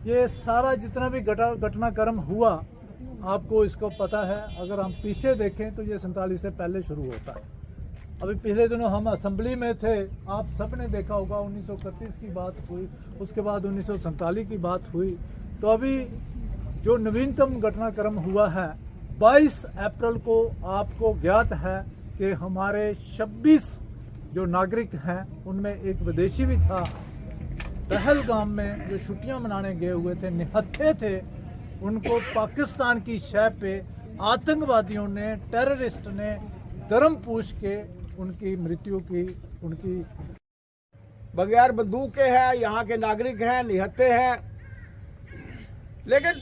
ये सारा जितना भी घटनाक्रम हुआ आपको इसको पता है। अगर हम पीछे देखें तो ये 47 से पहले शुरू होता है। अभी पिछले दिनों हम असेंबली में थे, आप सब ने देखा होगा 1931 की बात हुई, उसके बाद 1947 की बात हुई। तो अभी जो नवीनतम घटनाक्रम हुआ है 22 अप्रैल को आपको ज्ञात है कि हमारे 26 जो नागरिक हैं उनमें एक विदेशी भी था। पहलगाम में जो छुट्टियां मनाने गए हुए थे, निहत्थे थे, उनको पाकिस्तान की शय पे आतंकवादियों ने, टेररिस्ट ने धर्म पूछ के उनकी मृत्यु की, उनकी बगैर बंदूक के हैं, यहाँ के नागरिक हैं, निहत्थे हैं। लेकिन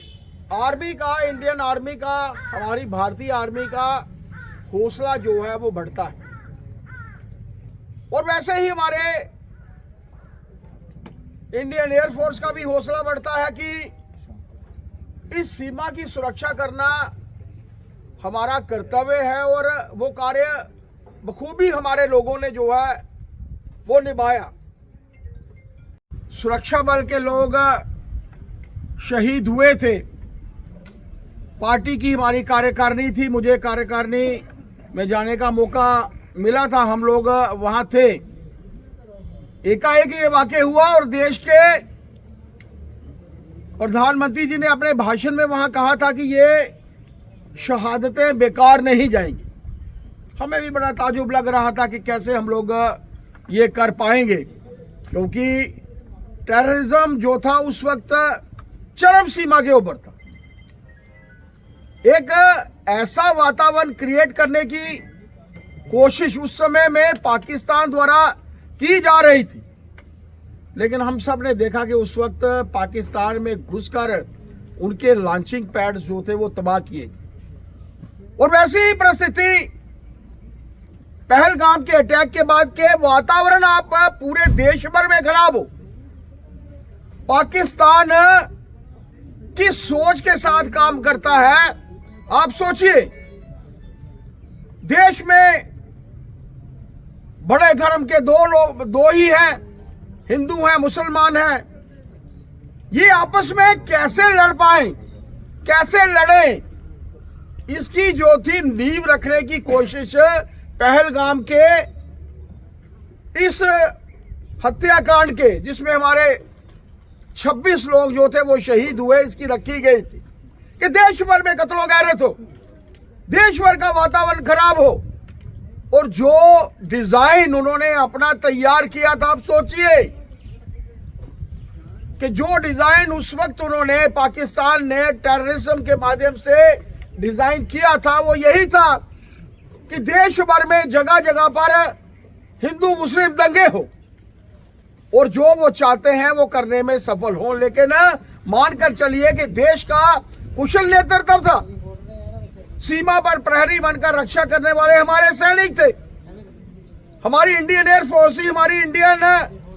आर्मी का, इंडियन आर्मी का, हमारी भारतीय आर्मी का हौसला जो है वो बढ़ता है। और वैसे ही हमारे इंडियन एयरफोर्स का भी हौसला बढ़ता है कि इस सीमा की सुरक्षा करना हमारा कर्तव्य है। और वो कार्य बखूबी हमारे लोगों ने जो है वो निभाया। सुरक्षा बल के लोग शहीद हुए थे। पार्टी की हमारी कार्यकारिणी थी, मुझे कार्यकारिणी में जाने का मौका मिला था, हम लोग वहां थे। एकाएक ये वाकया हुआ और देश के प्रधानमंत्री जी ने अपने भाषण में वहां कहा था कि ये शहादतें बेकार नहीं जाएंगी। हमें भी बड़ा ताजुब लग रहा था कि कैसे हम लोग ये कर पाएंगे, क्योंकि टेररिज्म जो था उस वक्त चरम सीमा के ऊपर था। एक ऐसा वातावरण क्रिएट करने की कोशिश उस समय में पाकिस्तान द्वारा की जा रही थी। लेकिन हम सब ने देखा कि उस वक्त पाकिस्तान में घुसकर उनके लॉन्चिंग पैड्स जो थे वो तबाह किए। और वैसी ही परिस्थिति पहलगाम के अटैक के बाद के वातावरण आप पूरे देश भर में खराब हो। पाकिस्तान की सोच के साथ काम करता है। आप सोचिए, देश में बड़े धर्म के दो ही हैं, हिंदू हैं, मुसलमान हैं। ये आपस में कैसे लड़ पाए, कैसे लड़े, इसकी जो थी नींव रखने की कोशिश पहलगाम के इस हत्याकांड के, जिसमें हमारे 26 लोग जो थे वो शहीद हुए, इसकी रखी गई थी कि देश भर में कत्लो गैरत हो, देश भर का वातावरण खराब हो। और जो डिजाइन उन्होंने अपना तैयार किया था, आप सोचिए कि जो डिजाइन उस वक्त उन्होंने, पाकिस्तान ने टेररिज्म के माध्यम से डिजाइन किया था, वो यही था कि देश भर में जगह जगह पर हिंदू मुस्लिम दंगे हो और जो वो चाहते हैं वो करने में सफल हो। लेकिन मानकर चलिए कि देश का कुशल नेतृत्व था, सीमा पर प्रहरी बनकर रक्षा करने वाले हमारे सैनिक थे, हमारी इंडियन एयरफोर्स थी, हमारी इंडियन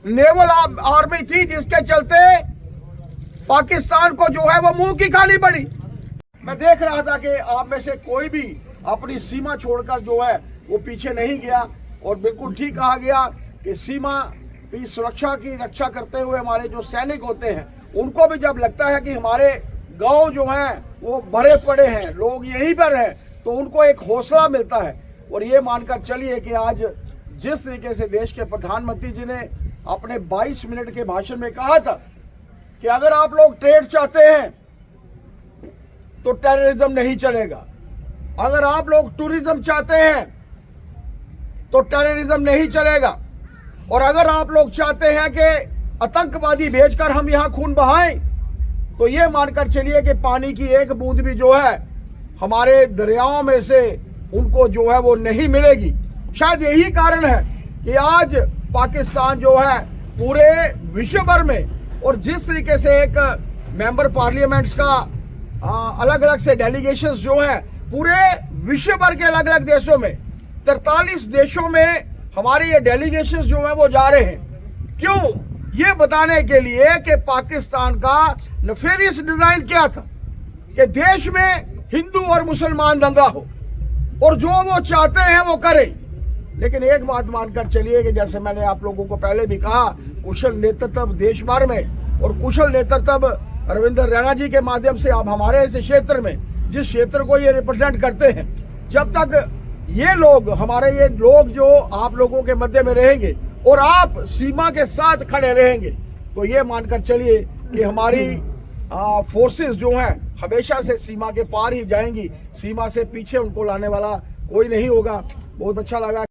नेवल आर्मी थी, जिसके चलते पाकिस्तान को जो है वो मुंह की खानी पड़ी। मैं देख रहा था कि आप में से कोई भी अपनी सीमा छोड़कर जो है वो पीछे नहीं गया। और बिल्कुल ठीक कहा गया कि सीमा की सुरक्षा की रक्षा करते हुए हमारे जो सैनिक होते हैं, उनको भी जब लगता है कि हमारे गांव जो हैं वो भरे पड़े हैं, लोग यहीं पर हैं, तो उनको एक हौसला मिलता है। और ये मानकर चलिए कि आज जिस तरीके से देश के प्रधानमंत्री जी ने अपने 22 मिनट के भाषण में कहा था कि अगर आप लोग ट्रेड चाहते हैं तो टेररिज्म नहीं चलेगा, अगर आप लोग टूरिज्म चाहते हैं तो टेररिज्म नहीं चलेगा, और अगर आप लोग चाहते हैं कि आतंकवादी भेजकर हम यहां खून बहाएं, तो ये मानकर चलिए कि पानी की एक बूंद भी जो है हमारे दरियाओं में से उनको जो है वो नहीं मिलेगी। शायद यही कारण है कि आज पाकिस्तान जो है पूरे विश्व भर में, और जिस तरीके से एक मेंबर पार्लियामेंट्स का अलग अलग से डेलीगेशंस जो हैं पूरे विश्व भर के अलग अलग देशों में, 43 देशों में हमारे ये डेलीगेशंस जो है वो जा रहे हैं। क्यों? ये बताने के लिए कि पाकिस्तान का नफेरियस डिजाइन क्या था कि देश में हिंदू और मुसलमान दंगा हो, और जो वो चाहते हैं वो करें। लेकिन एक बात मानकर चलिए कि जैसे मैंने आप लोगों को पहले भी कहा, कुशल नेतृत्व देश भर में और कुशल नेतृत्व रविंदर रैना जी के माध्यम से आप हमारे इस क्षेत्र में, जिस क्षेत्र को ये रिप्रेजेंट करते हैं, जब तक ये लोग, हमारे ये लोग जो आप लोगों के मध्य में रहेंगे और आप सीमा के साथ खड़े रहेंगे, तो ये मानकर चलिए कि हमारी फोर्सेस जो हैं हमेशा से सीमा के पार ही जाएंगी। सीमा से पीछे उनको लाने वाला कोई नहीं होगा। बहुत अच्छा लगा।